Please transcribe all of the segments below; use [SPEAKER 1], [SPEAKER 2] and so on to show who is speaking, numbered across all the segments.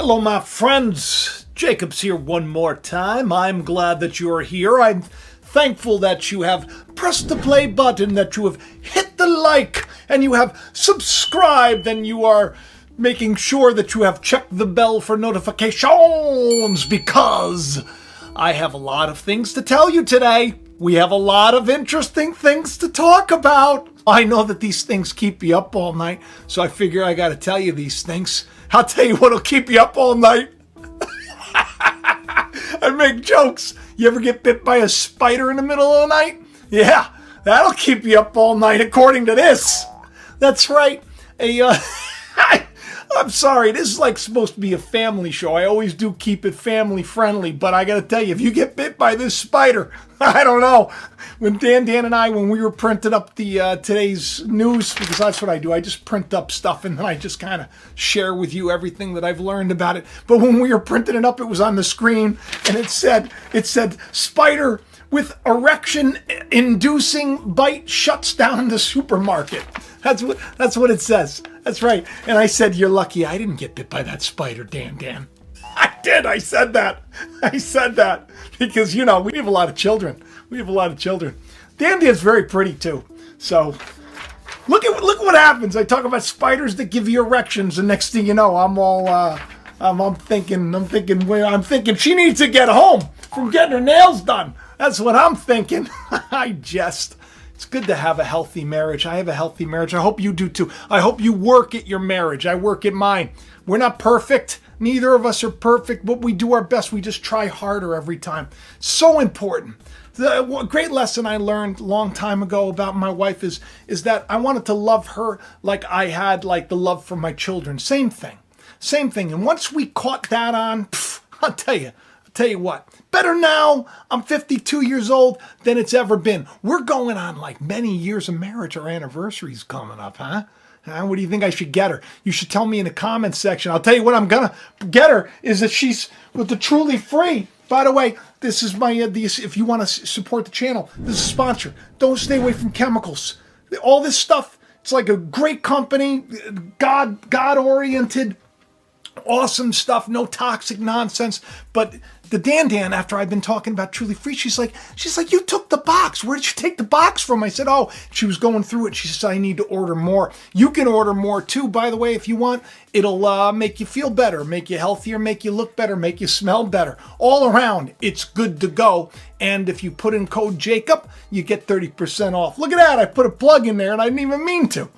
[SPEAKER 1] Hello, my friends. Jacob's here one more time. I'm glad that you're here. I'm thankful that you have pressed the play button, that you have hit the like, and you have subscribed, and you are making sure that you have checked the bell for notifications, because I have a lot of things to tell you today. We have a lot of interesting things to talk about. I know that these things keep you up all night, so I figure I got to tell you these things. I'll tell you what'll keep you up all night. I make jokes. You ever get bit by a spider in the middle of the night? Yeah, that'll keep you up all night, according to this. That's right. I'm sorry, this is like supposed to be a family show. I always do keep it family friendly, but I gotta tell you, if you get bit by this spider, I don't know. When Dan and I, when we were printing up the today's news, because that's what I do, I just print up stuff and then I just kind of share with you everything that I've learned about it. But when we were printing it up, it was on the screen and it said spider with erection-inducing bite shuts down the supermarket. That's what it says. That's right. And I said, you're lucky I didn't get bit by that spider, Dan. I did. I said that. Because, you know, we have a lot of children. Dan's very pretty, too. So, look what happens. I talk about spiders that give you erections, and next thing you know, I'm thinking she needs to get home from getting her nails done. That's what I'm thinking. It's good to have a healthy marriage. I have a healthy marriage. I hope you do too. I hope you work at your marriage. I work at mine. We're not perfect. Neither of us are perfect, but we do our best. We just try harder every time. So important. The great lesson I learned a long time ago about my wife is that I wanted to love her like I had like the love for my children. Same thing. And once we caught that on, I'll tell you what, better now. I'm 52 years old than it's ever been. We're going on like many years of marriage. Our anniversary's coming up, huh? What do you think I should get her? You should tell me in the comments section. I'll tell you what I'm gonna get her is that she's with the Truly Free. By the way, this is my if you want to support the channel, this is a sponsor. Don't stay away from chemicals. All this stuff, it's like a great company, God-oriented, awesome stuff, no toxic nonsense. But the Dan, after I've been talking about Truly Free, she's like, you took the box. Where did you take the box from? I said, oh, she was going through it. She said, I need to order more. You can order more too, by the way, if you want. It'll make you feel better, make you healthier, make you look better, make you smell better. All around, it's good to go. And if you put in code Jacob, you get 30% off. Look at that. I put a plug in there and I didn't even mean to.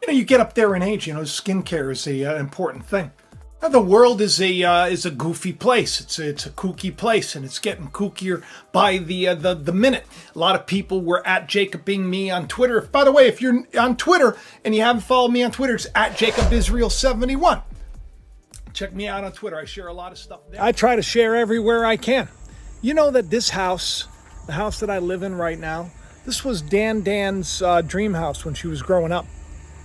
[SPEAKER 1] You know, you get up there in age, skincare is an important thing. Now, the world is a goofy place. It's a kooky place, and it's getting kookier by the minute. A lot of people were at JacobingMe on Twitter. By the way, if you're on Twitter and you haven't followed me on Twitter, it's at JacobIsrael71. Check me out on Twitter. I share a lot of stuff there. I try to share everywhere I can. You know that this house, the house that I live in right now, this was Dan's dream house when she was growing up,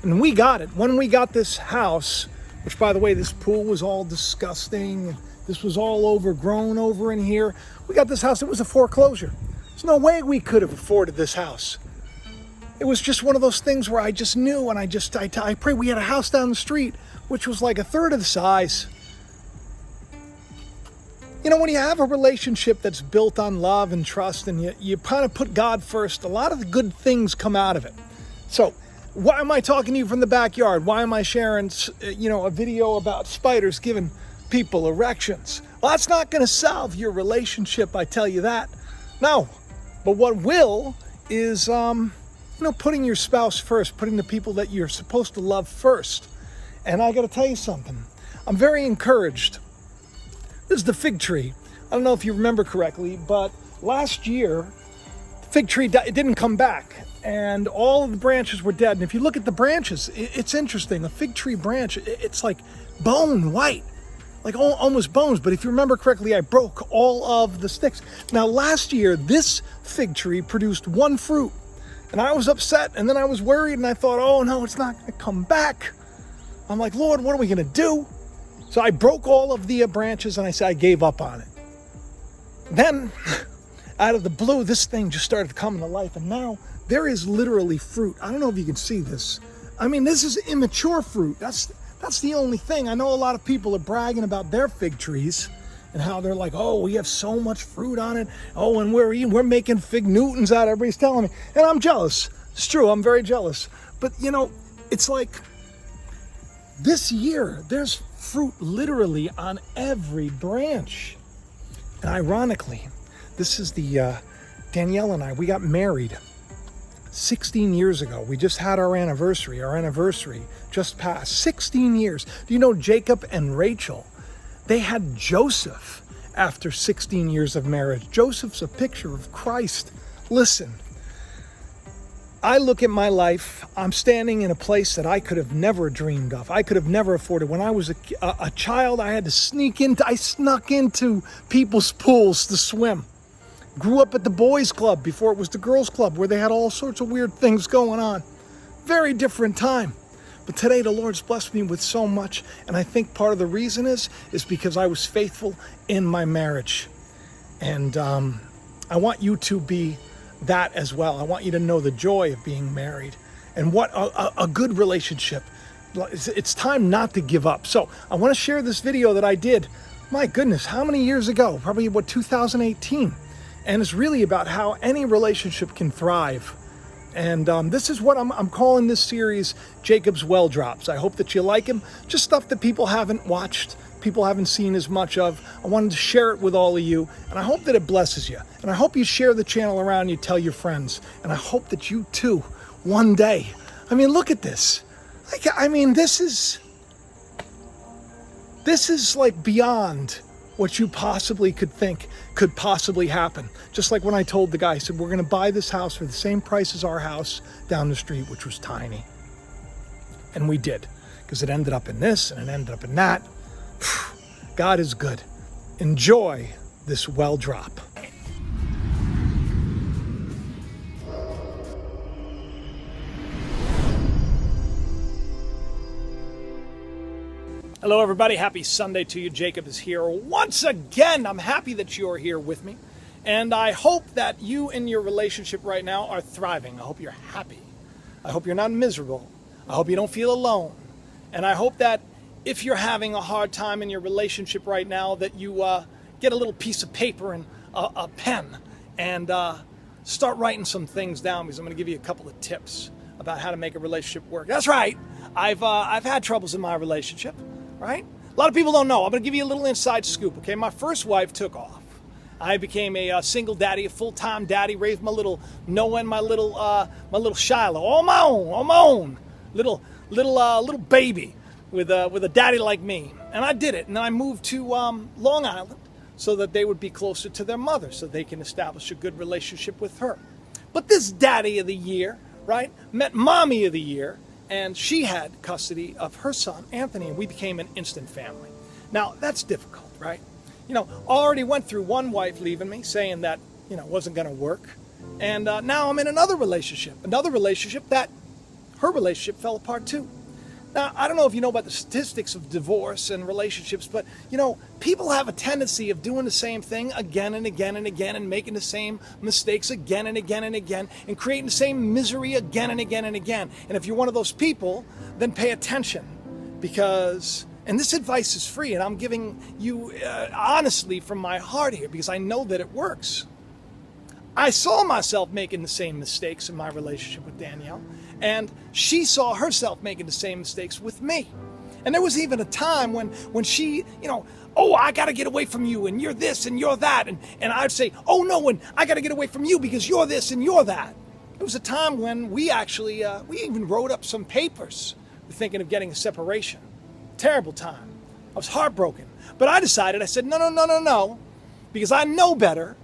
[SPEAKER 1] and we got it. When we got this house, which, by the way, this pool was all disgusting. This was all overgrown over in here. We got this house. It was a foreclosure. There's no way we could have afforded this house. It was just one of those things where I just knew, and I pray. We had a house down the street, which was like a third of the size. You know, when you have a relationship that's built on love and trust, and you kind of put God first, a lot of the good things come out of it. So, why am I talking to you from the backyard? Why am I sharing, a video about spiders giving people erections? Well, that's not going to solve your relationship, I tell you that. No. But what will is, putting your spouse first, putting the people that you're supposed to love first. And I got to tell you something. I'm very encouraged. This is the fig tree. I don't know if you remember correctly, but last year, the fig tree it didn't come back. And all of the branches were dead. And if you look at the branches, it's interesting. A fig tree branch, it's like bone white, like almost bones. But if you remember correctly, I broke all of the sticks. Now, last year, this fig tree produced one fruit. And I was upset, and then I was worried, and I thought, oh, no, it's not going to come back. I'm like, Lord, what are we going to do? So I broke all of the branches, and I said I gave up on it. Then, out of the blue, this thing just started to come to life, and now there is literally fruit. I don't know if you can see this. I mean, this is immature fruit. That's That's the only thing. I know a lot of people are bragging about their fig trees and how they're like, oh, we have so much fruit on it. Oh, and we're making fig Newtons out. Everybody's telling me. And I'm jealous. It's true. I'm very jealous. But, you know, it's like this year, there's fruit literally on every branch. And ironically, this is the Danielle and I, we got married 16 years ago. We just had our anniversary. Our anniversary just passed. 16 years. Do you know Jacob and Rachel? They had Joseph after 16 years of marriage. Joseph's a picture of Christ. Listen, I look at my life. I'm standing in a place that I could have never dreamed of. I could have never afforded. When I was a child, I snuck into people's pools to swim. Grew up at the boys' club before it was the girls' club, where they had all sorts of weird things going on. Very different time. But today the Lord's blessed me with so much, and I think part of the reason is because I was faithful in my marriage. And I want you to be that as well. I want you to know the joy of being married and what a good relationship. It's time not to give up. So I want to share this video that I did, my goodness, how many years ago? Probably 2018. And it's really about how any relationship can thrive. And this is what I'm calling this series Jacob's Well Drops. I hope that you like him. Just stuff that people haven't watched, people haven't seen as much of. I wanted to share it with all of you, and I hope that it blesses you. And I hope you share the channel around, you tell your friends. And I hope that you too, one day, I mean, look at this. Like, I mean, this is like beyond what you possibly could think could possibly happen. Just like when I told the guy, I said, we're going to buy this house for the same price as our house down the street, which was tiny. And we did, because it ended up in this and it ended up in that. God is good. Enjoy this well drop. Hello, everybody. Happy Sunday to you. Jacob is here once again. I'm happy that you're here with me. And I hope that you in your relationship right now are thriving. I hope you're happy. I hope you're not miserable. I hope you don't feel alone. And I hope that if you're having a hard time in your relationship right now, that you get a little piece of paper and a pen and start writing some things down, because I'm going to give you a couple of tips about how to make a relationship work. That's right. I've had troubles in my relationship. Right? A lot of people don't know. I'm going to give you a little inside scoop, okay? My first wife took off. I became a single daddy, a full-time daddy, raised my little Noah and my little Shiloh, all my own, little baby with a daddy like me. And I did it. And then I moved to Long Island so that they would be closer to their mother, so they can establish a good relationship with her. But this daddy of the year, right, met mommy of the year, and she had custody of her son, Anthony, and we became an instant family. Now, that's difficult, right? You know, already went through one wife leaving me, saying that, you know, wasn't going to work. And now I'm in another relationship that her relationship fell apart too. Now, I don't know if you know about the statistics of divorce and relationships, but, you know, people have a tendency of doing the same thing again and again and again, and making the same mistakes again and again and again, and creating the same misery again and again and again. And if you're one of those people, then pay attention, because, and this advice is free, and I'm giving you honestly from my heart here, because I know that it works. I saw myself making the same mistakes in my relationship with Danielle, and she saw herself making the same mistakes with me. And there was even a time when she, you know, oh, I got to get away from you, and you're this and you're that. And I'd say, oh, no, and I got to get away from you because you're this and you're that. There was a time when we actually, we even wrote up some papers. We're thinking of getting a separation. Terrible time. I was heartbroken. But I decided, I said, no, because I know better.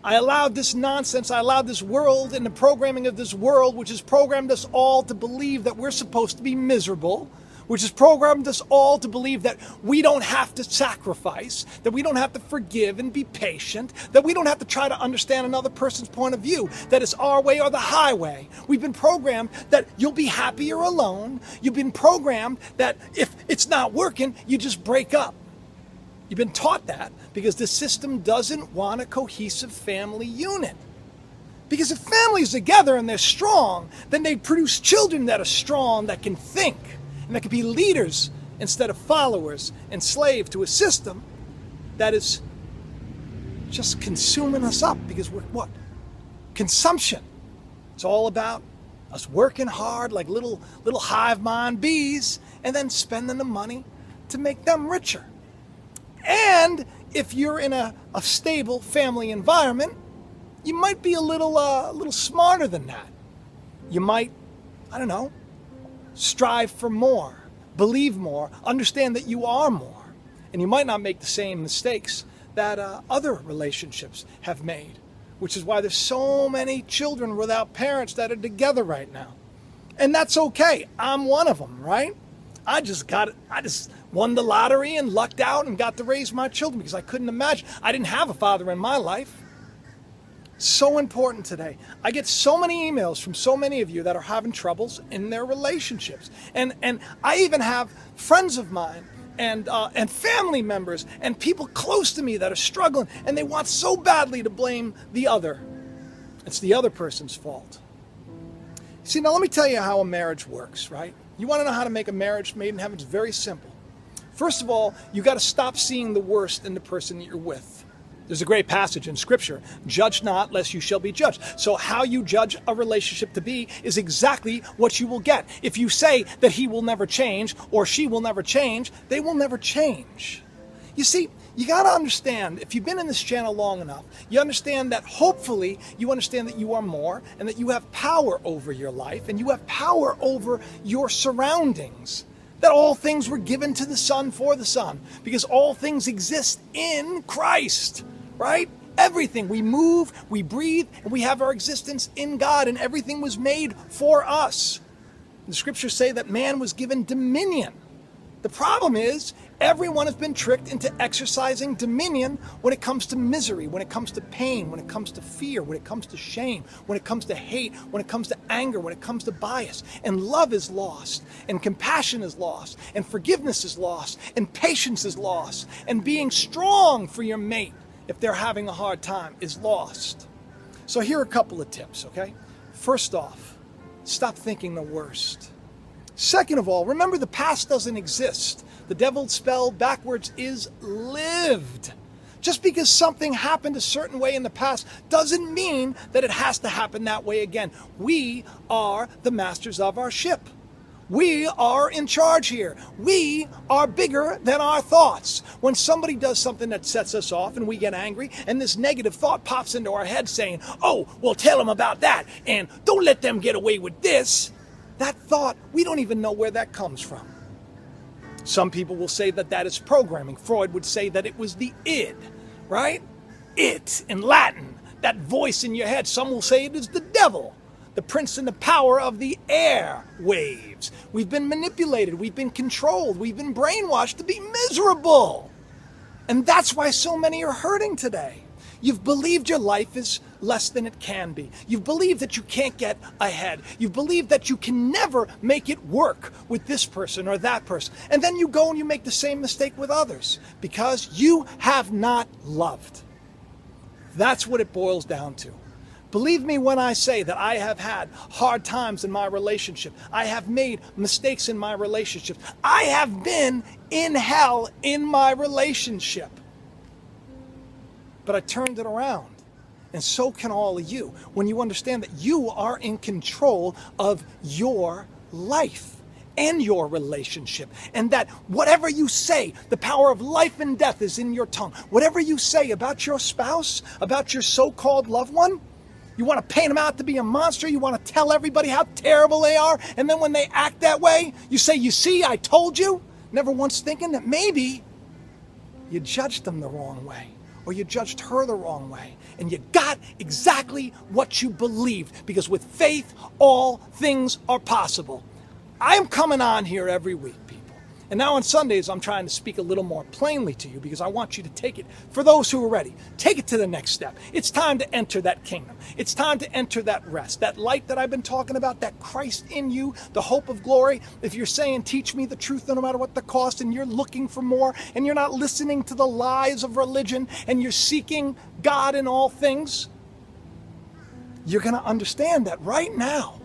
[SPEAKER 1] I allowed this nonsense, I allowed this world and the programming of this world, which has programmed us all to believe that we're supposed to be miserable, which has programmed us all to believe that we don't have to sacrifice, that we don't have to forgive and be patient, that we don't have to try to understand another person's point of view, that it's our way or the highway. We've been programmed that you'll be happier alone. You've been programmed that if it's not working, you just break up. You've been taught that because the system doesn't want a cohesive family unit. Because if families are together and they're strong, then they produce children that are strong, that can think, and that can be leaders instead of followers, enslaved to a system that is just consuming us up, because we're what? Consumption. It's all about us working hard like little hive mind bees and then spending the money to make them richer. And if you're in a stable family environment, you might be a little smarter than that. You might, I don't know, strive for more, believe more, understand that you are more. And you might not make the same mistakes that other relationships have made, which is why there's so many children without parents that are together right now. And that's okay. I'm one of them, right? I just won the lottery and lucked out and got to raise my children because I couldn't imagine. I didn't have a father in my life. So important today. I get so many emails from so many of you that are having troubles in their relationships. And I even have friends of mine and family members and people close to me that are struggling, and they want so badly to blame the other. It's the other person's fault. See, now let me tell you how a marriage works, right? You want to know how to make a marriage made in heaven? It's very simple. First of all, you got to stop seeing the worst in the person that you're with. There's a great passage in Scripture, judge not lest you shall be judged. So how you judge a relationship to be is exactly what you will get. If you say that he will never change or she will never change, they will never change. You see, you got to understand, if you've been in this channel long enough, you understand that hopefully you understand that you are more and that you have power over your life and you have power over your surroundings. That all things were given to the Son for the Son, because all things exist in Christ, right? Everything. We move, we breathe, and we have our existence in God, and everything was made for us. The scriptures say that man was given dominion. The problem is, everyone has been tricked into exercising dominion when it comes to misery, when it comes to pain, when it comes to fear, when it comes to shame, when it comes to hate, when it comes to anger, when it comes to bias. And love is lost, and compassion is lost, and forgiveness is lost, and patience is lost, and being strong for your mate if they're having a hard time is lost. So here are a couple of tips, okay? First off, stop thinking the worst. Second of all, remember the past doesn't exist. The devil's spell backwards is lived. Just because something happened a certain way in the past doesn't mean that it has to happen that way again. We are the masters of our ship. We are in charge here. We are bigger than our thoughts. When somebody does something that sets us off and we get angry and this negative thought pops into our head saying, oh, well, tell them about that and don't let them get away with this. That thought, we don't even know where that comes from. Some people will say that that is programming. Freud would say that it was the id, right? It in Latin, that voice in your head. Some will say it is the devil, the prince and the power of the air waves. We've been manipulated. We've been controlled. We've been brainwashed to be miserable. And that's why so many are hurting today. You've believed your life is less than it can be. You've believed that you can't get ahead. You've believed that you can never make it work with this person or that person. And then you go and you make the same mistake with others because you have not loved. That's what it boils down to. Believe me when I say that I have had hard times in my relationship. I have made mistakes in my relationship. I have been in hell in my relationship. But I turned it around. And so can all of you when you understand that you are in control of your life and your relationship. And that whatever you say, the power of life and death is in your tongue. Whatever you say about your spouse, about your so-called loved one, you want to paint them out to be a monster. You want to tell everybody how terrible they are. And then when they act that way, you say, you see, I told you. Never once thinking that maybe you judged them the wrong way. Or you judged her the wrong way. And you got exactly what you believed. Because with faith, all things are possible. I am coming on here every week, people. And now on Sundays, I'm trying to speak a little more plainly to you because I want you to take it, for those who are ready, take it to the next step. It's time to enter that kingdom. It's time to enter that rest, that light that I've been talking about, that Christ in you, the hope of glory. If you're saying, teach me the truth no matter what the cost, and you're looking for more, and you're not listening to the lies of religion, and you're seeking God in all things, you're going to understand that right now,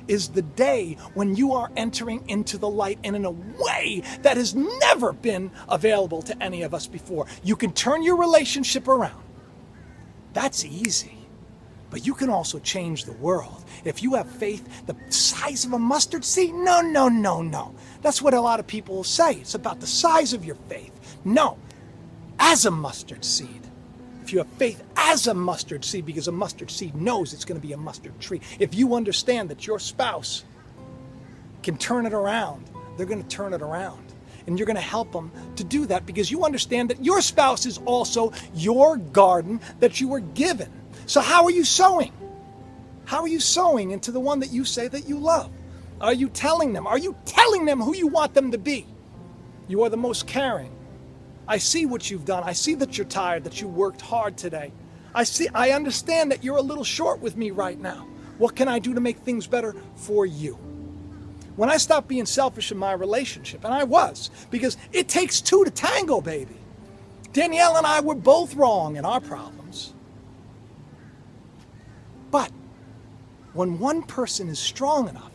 [SPEAKER 1] is the day when you are entering into the light, and in a way that has never been available to any of us before. You can turn your relationship around. That's easy. But you can also change the world. If you have faith the size of a mustard seed, no. That's what a lot of people will say. It's about the size of your faith. No, as a mustard seed. If you have faith as a mustard seed, because a mustard seed knows it's going to be a mustard tree. If you understand that your spouse can turn it around, they're going to turn it around. And you're going to help them to do that because you understand that your spouse is also your garden that you were given. So how are you sowing? How are you sowing into the one that you say that you love? Are you telling them? Are you telling them who you want them to be? You are the most caring. I see what you've done. I see that you're tired, that you worked hard today. I understand that you're a little short with me right now. What can I do to make things better for you? When I stopped being selfish in my relationship, and I was, because it takes two to tango, baby. Danielle and I were both wrong in our problems. But when one person is strong enough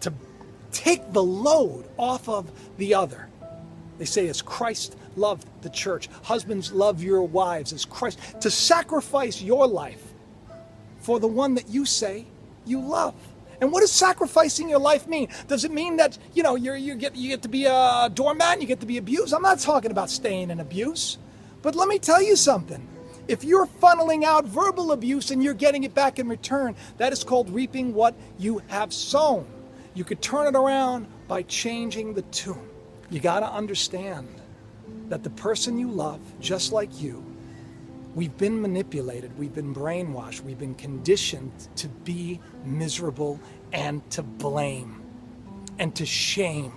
[SPEAKER 1] to take the load off of the other, they say as Christ loved the church, husbands love your wives as Christ, to sacrifice your life for the one that you say you love. And what does sacrificing your life mean? Does it mean that, you get to be a doormat and you get to be abused? I'm not talking about staying in abuse. But let me tell you something. If you're funneling out verbal abuse and you're getting it back in return, that is called reaping what you have sown. You could turn it around by changing the tune. You got to understand that the person you love, just like you, we've been manipulated, we've been brainwashed, we've been conditioned to be miserable and to blame and to shame.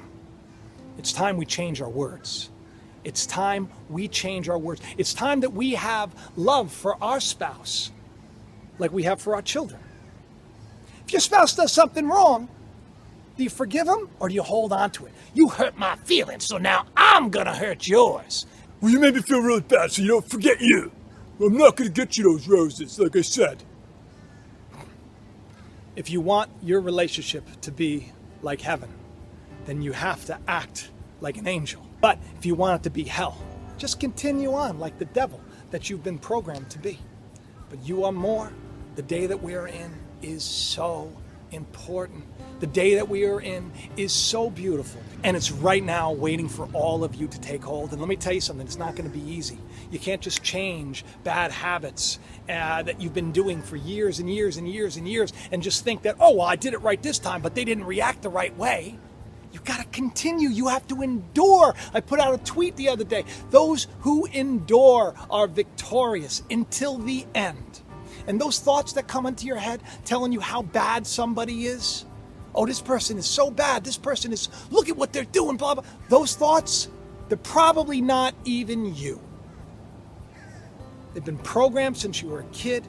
[SPEAKER 1] It's time we change our words. It's time we change our words. It's time that we have love for our spouse like we have for our children. If your spouse does something wrong, do you forgive him or do you hold on to it? You hurt my feelings, so now I'm gonna hurt yours.
[SPEAKER 2] Well, you made me feel really bad, so forget you. I'm not gonna get you those roses, like I said.
[SPEAKER 1] If you want your relationship to be like heaven, then you have to act like an angel. But if you want it to be hell, just continue on like the devil that you've been programmed to be. But you are more. The day that we are in is so important. The day that we are in is so beautiful. And it's right now waiting for all of you to take hold. And let me tell you something, it's not going to be easy. You can't just change bad habits that you've been doing for years and years and years and years and just think that, oh, well, I did it right this time, but they didn't react the right way. You got to continue. You have to endure. I put out a tweet the other day. Those who endure are victorious until the end. And those thoughts that come into your head telling you how bad somebody is, oh, this person is so bad, this person is, look at what they're doing, blah, blah. Those thoughts, they're probably not even you. They've been programmed since you were a kid.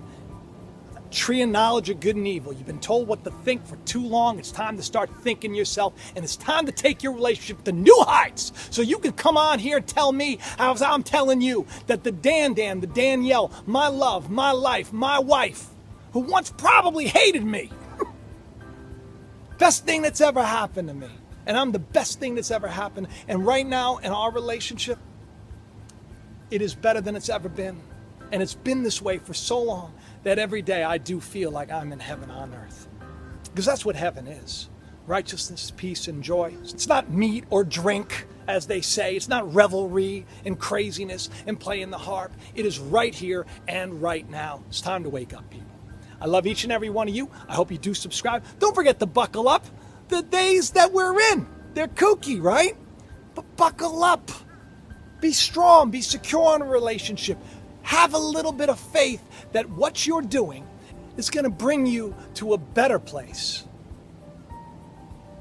[SPEAKER 1] Tree and knowledge of good and evil. You've been told what to think for too long. It's time to start thinking yourself, and it's time to take your relationship to new heights. So you can come on here and tell me, as I'm telling you, that the the Danielle, my love, my life, my wife, who once probably hated me, best thing that's ever happened to me. And I'm the best thing that's ever happened. And right now in our relationship, it is better than it's ever been. And it's been this way for so long that every day I do feel like I'm in heaven on earth. Because that's what heaven is. Righteousness, peace, and joy. It's not meat or drink, as they say. It's not revelry and craziness and playing the harp. It is right here and right now. It's time to wake up, people. I love each and every one of you. I hope you do subscribe. Don't forget to buckle up. The days that we're in, they're kooky, right? But buckle up. Be strong. Be secure in a relationship. Have a little bit of faith that what you're doing is going to bring you to a better place.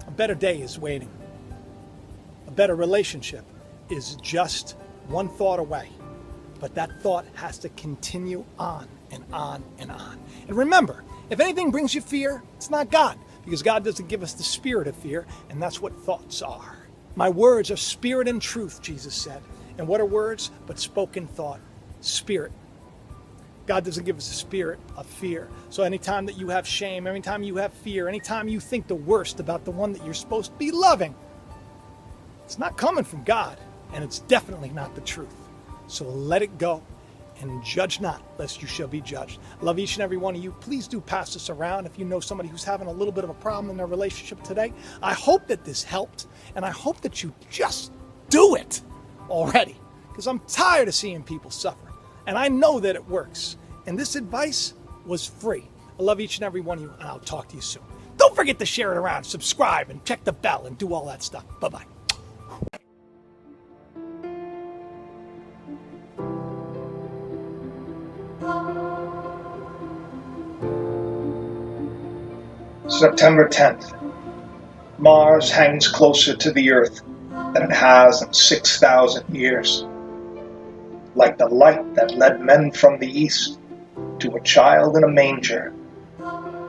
[SPEAKER 1] A better day is waiting. A better relationship is just one thought away. But that thought has to continue on and on and on. And remember, if anything brings you fear, it's not God. Because God doesn't give us the spirit of fear, and that's what thoughts are. My words are spirit and truth, Jesus said. And what are words but spoken thought? Spirit. God doesn't give us a spirit of fear. So anytime that you have shame, anytime you have fear, anytime you think the worst about the one that you're supposed to be loving, it's not coming from God, and it's definitely not the truth. So let it go, and judge not, lest you shall be judged. I love each and every one of you. Please do pass this around if you know somebody who's having a little bit of a problem in their relationship today. I hope that this helped, and I hope that you just do it already, because I'm tired of seeing people suffer, and I know that it works. And this advice was free. I love each and every one of you, and I'll talk to you soon. Don't forget to share it around, subscribe, and check the bell, and do all that stuff. Bye-bye.
[SPEAKER 3] September 10th. Mars hangs closer to the Earth than it has in 6,000 years. Like the light that led men from the East to a child in a manger,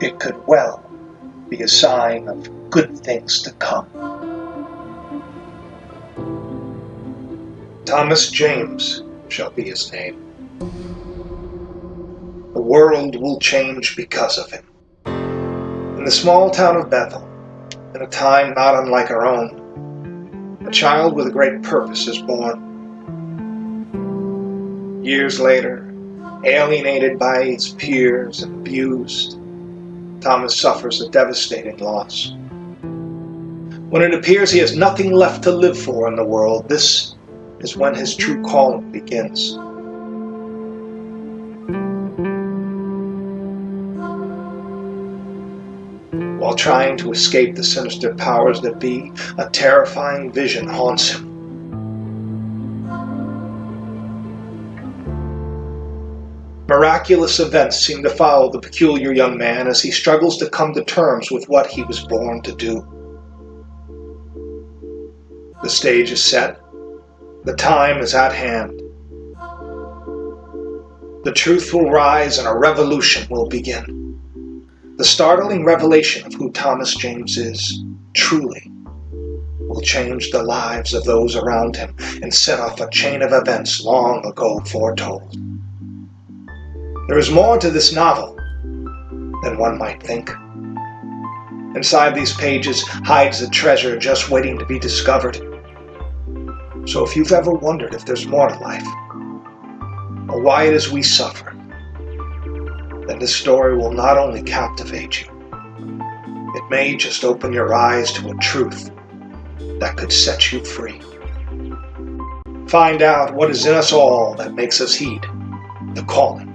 [SPEAKER 3] it could well be a sign of good things to come. Thomas James shall be his name. The world will change because of him. In the small town of Bethel, in a time not unlike our own, a child with a great purpose is born. Years later, alienated by his peers and abused, Thomas suffers a devastating loss. When it appears he has nothing left to live for in the world, this is when his true calling begins. While trying to escape the sinister powers that be, a terrifying vision haunts him. Miraculous events seem to follow the peculiar young man as he struggles to come to terms with what he was born to do. The stage is set. The time is at hand. The truth will rise and a revolution will begin. The startling revelation of who Thomas James is, truly, will change the lives of those around him and set off a chain of events long ago foretold. There is more to this novel than one might think. Inside these pages hides a treasure just waiting to be discovered. So if you've ever wondered if there's more to life, or why it is we suffer, then this story will not only captivate you, it may just open your eyes to a truth that could set you free. Find out what is in us all that makes us heed the calling